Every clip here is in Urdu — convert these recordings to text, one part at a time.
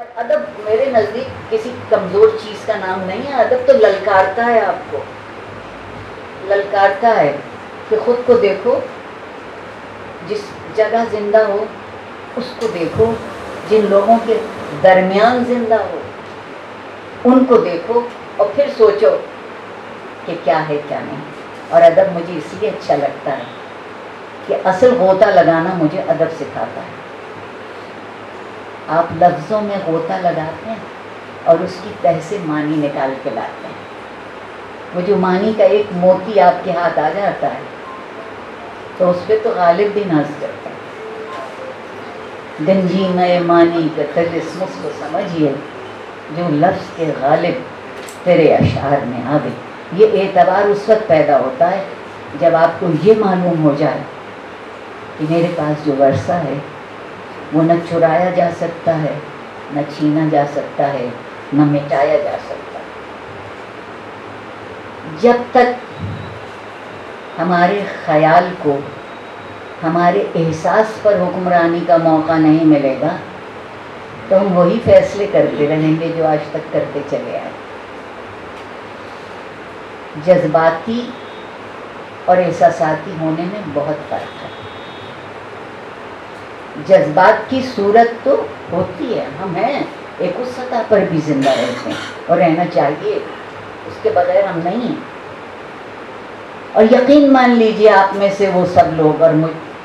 ادب میرے نزدیک کسی کمزور چیز کا نام نہیں ہے. ادب تو للکارتا ہے، آپ کو للکارتا ہے کہ خود کو دیکھو، جس جگہ زندہ ہو اس کو دیکھو، جن لوگوں کے درمیان زندہ ہو ان کو دیکھو اور پھر سوچو کہ کیا ہے کیا نہیں. اور ادب مجھے اس لیے اچھا لگتا ہے کہ اصل غوطہ لگانا مجھے ادب سکھاتا ہے. آپ لفظوں میں غوطہ لگاتے ہیں اور اس کی تہ سے معنی نکال کے لاتے ہیں. وہ جو معنی کا ایک موتی آپ کے ہاتھ آ جاتا ہے تو اس پہ تو غالب بھی ناز کرتا ہے. گنجی نئے معنی کا تجسمس کو سمجھیے، جو لفظ کے غالب تیرے اشعار میں آ گئے. یہ اعتبار اس وقت پیدا ہوتا ہے جب آپ کو یہ معلوم ہو جائے کہ میرے پاس جو ورثہ ہے وہ نہ چرایا جا سکتا ہے، نہ چھینا جا سکتا ہے، نہ مٹایا جا سکتا. جب تک ہمارے خیال کو ہمارے احساس پر حکمرانی کا موقع نہیں ملے گا تو ہم وہی فیصلے کرتے رہیں گے جو آج تک کرتے چلے آئے. جذباتی اور احساساتی ہونے میں بہت فرق ہے. جذبات کی صورت تو ہوتی ہے، ہم ہیں ایک اس سطح پر بھی زندہ رہتے ہیں اور رہنا چاہیے، اس کے بغیر ہم نہیں ہیں. اور یقین مان لیجیے آپ میں سے وہ سب لوگ اور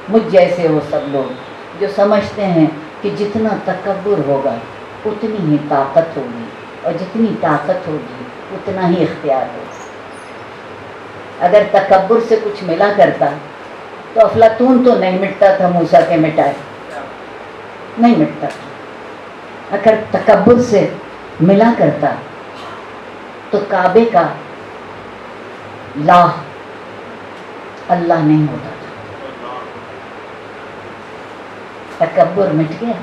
مجھ جیسے وہ سب لوگ جو سمجھتے ہیں کہ جتنا تکبر ہوگا اتنی ہی طاقت ہوگی اور جتنی طاقت ہوگی اتنا ہی اختیار ہوگا. اگر تکبر سے کچھ ملا کرتا تو افلاطون تو نہیں مٹتا تھا موسیٰ کے مٹائے، نہیں مٹتا تھا. اگر تکبر سے ملا کرتا تو کعبے کا لا اللہ نہیں ہوتا تھا. تکبر مٹ گیا،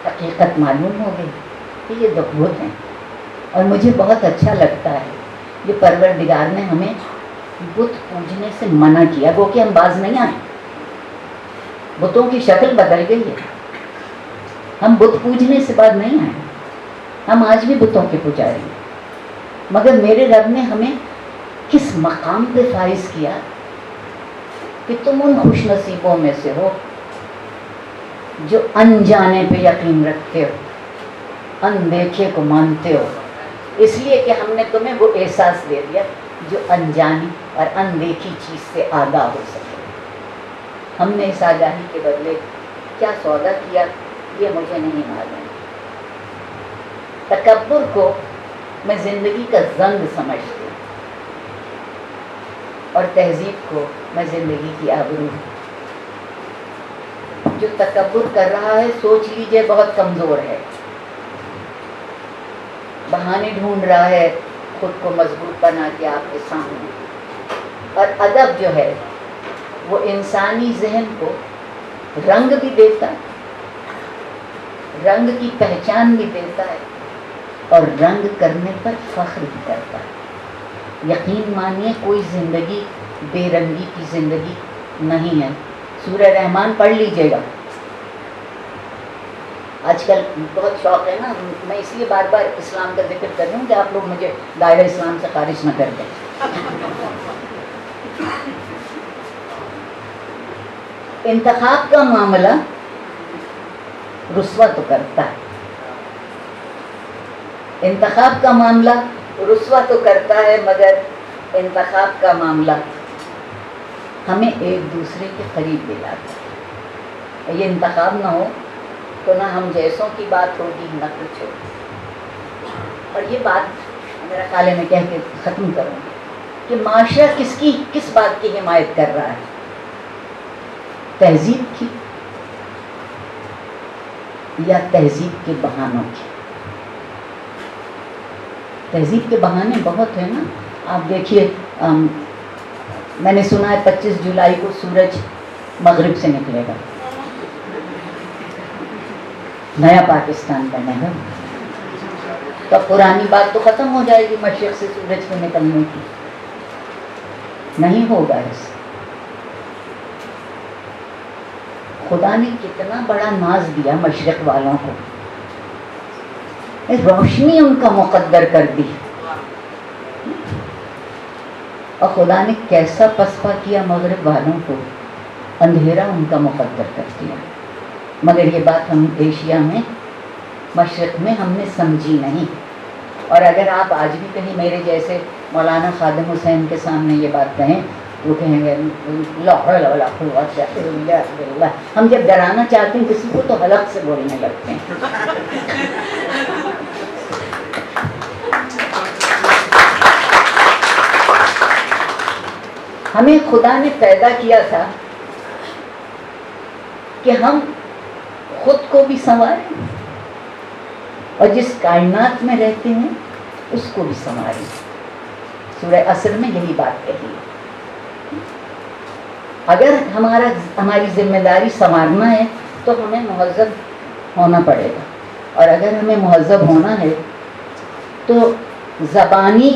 حقیقت معلوم ہو گئی کہ یہ دو بت ہیں. اور مجھے بہت اچھا لگتا ہے یہ پروردگار نے ہمیں بت پوجنے سے منع کیا، وہ کہ ہم باز نہیں آئے. بتوں کی شکل بدل گئی ہے، ہم بت پوجنے سے باز نہیں آئے. ہم آج بھی بتوں کے پجاری ہیں، مگر میرے رب نے ہمیں کس مقام پہ فائز کیا کہ تم ان خوش نصیبوں میں سے ہو جو انجانے پہ یقین رکھتے ہو، اندیکھے کو مانتے ہو. اس لیے کہ ہم نے تمہیں وہ احساس دے دیا جو انجانی اور اندیکھی چیز سے آگاہ ہو سکے. ہم نے اس آگاہی کے بدلے کیا سودا کیا یہ مجھے نہیں معلوم. تکبر کو میں زندگی کا زنگ سمجھتی ہوں اور تہذیب کو میں زندگی کی آبرو. جو تکبر کر رہا ہے سوچ لیجئے بہت کمزور ہے، بہانے ڈھونڈ رہا ہے خود کو مضبوط بنا کے آپ کے سامنے. اور ادب جو ہے وہ انسانی ذہن کو رنگ بھی دیتا ہے، رنگ کی پہچان بھی دیتا ہے اور رنگ کرنے پر فخر بھی کرتا ہے. یقین مانیے کوئی زندگی بے رنگی کی زندگی نہیں ہے. سورہ رحمان پڑھ لیجئے گا. آج کل بہت شوق ہے نا، میں اس لیے بار بار اسلام کا ذکر کر رہی ہوں کہ آپ لوگ مجھے دائرہ اسلام سے خارج نہ کر دیں. انتخاب کا معاملہ رسوا تو کرتا ہے، انتخاب کا معاملہ رسوا تو کرتا ہے، مگر انتخاب کا معاملہ ہمیں ایک دوسرے کے قریب بھی لاتا ہے. یہ انتخاب نہ ہو تو نہ ہم جیسوں کی بات ہوگی نہ کچھ ہوگی. اور یہ بات میرا خیال ہے میں کہہ کے ختم کروں گی کہ معاشرہ کس بات کی حمایت کر رہا ہے؟ تہذیب کی یا تہذیب کے بہانوں کی؟ تہذیب کے بہانے بہت ہیں نا. آپ دیکھیے میں نے سنا ہے 25 جولائی کو سورج مغرب سے نکلے گا، نیا پاکستان بنے گا. تو پرانی بات تو ختم ہو جائے گی مشرق سے سورج کے نکلنے کی. نہیں ہوگا ایسا. خدا نے کتنا بڑا ناز دیا مشرق والوں کو، روشنی ان کا مقدر کر دی، اور خدا نے کیسا پسپا کیا مغرب والوں کو، اندھیرا ان کا مقدر کر دیا۔ مگر یہ بات ہم ایشیا میں، مشرق میں ہم نے سمجھی نہیں۔ اور اگر آپ آج بھی کہیں میرے جیسے مولانا خادم حسین کے سامنے یہ بات کہیں، وہ کہیں گے لا حول ولا قوت الا باللہ۔ ہم جب ڈرانا چاہتے ہیں کسی کو تو حلق سے بولنے لگتے ہیں۔ ہمیں خدا نے پیدا کیا تھا کہ ہم خود کو بھی سنواریں اور جس کائنات میں رہتے ہیں اس کو بھی سنواریں۔ سورہ عصر میں یہی بات کہی ہے۔ اگر ہماری ذمہ داری سنوارنا ہے تو ہمیں مہذب ہونا پڑے گا، اور اگر ہمیں مہذب ہونا ہے تو زبانی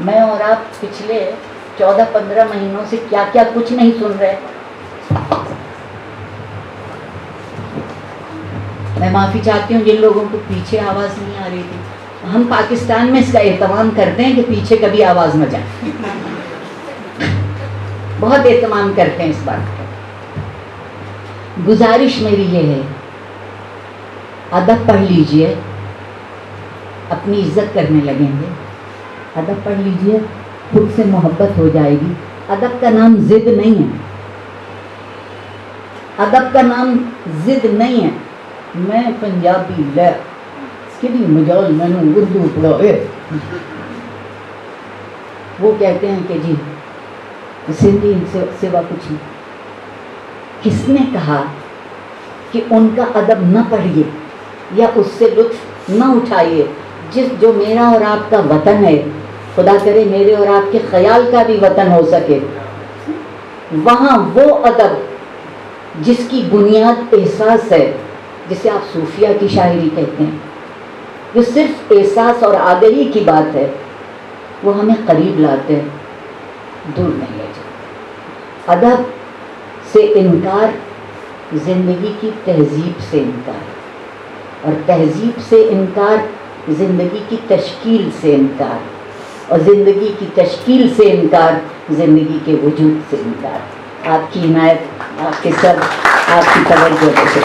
میں اور آپ پچھلے 14-15 مہینوں سے کیا کیا کچھ نہیں سن رہے۔ میں معافی چاہتی ہوں جن لوگوں کو پیچھے آواز نہیں آ رہی تھی۔ ہم پاکستان میں اس کا اہتمام کرتے ہیں کہ پیچھے کبھی آواز نہ جائے، بہت اہتمام کرتے ہیں اس بات کا۔ گزارش میری یہ ہے، ادب پڑھ لیجئے، اپنی عزت کرنے لگیں گے۔ ادب پڑھ لیجئے، خود سے محبت ہو جائے گی۔ ادب کا نام ضد نہیں ہے، ادب کا نام ضد نہیں ہے۔ میں پنجابی لے کبھی مجال میں نے اردو پڑھا ہے، وہ کہتے ہیں کہ جی سندھی سے سوا کچھ نہیں۔ کس نے کہا کہ ان کا ادب نہ پڑھیے یا اس سے لطف نہ اٹھائیے؟ جو میرا اور آپ کا وطن ہے، خدا کرے میرے اور آپ کے خیال کا بھی وطن ہو سکے، وہاں وہ ادب جس کی بنیاد احساس ہے، جسے آپ صوفیہ کی شاعری کہتے ہیں، جو صرف احساس اور آگہی کی بات ہے، وہ ہمیں قریب لاتے ہیں، دور نہیں لے جاتے۔ ادب سے انکار زندگی کی تہذیب سے انکار، اور تہذیب سے انکار زندگی کی تشکیل سے انکار، اور زندگی کی تشکیل سے انکار زندگی کے وجود سے انکار۔ آپ کی عنایت، آپ کے سب، آپ کی توجہ سے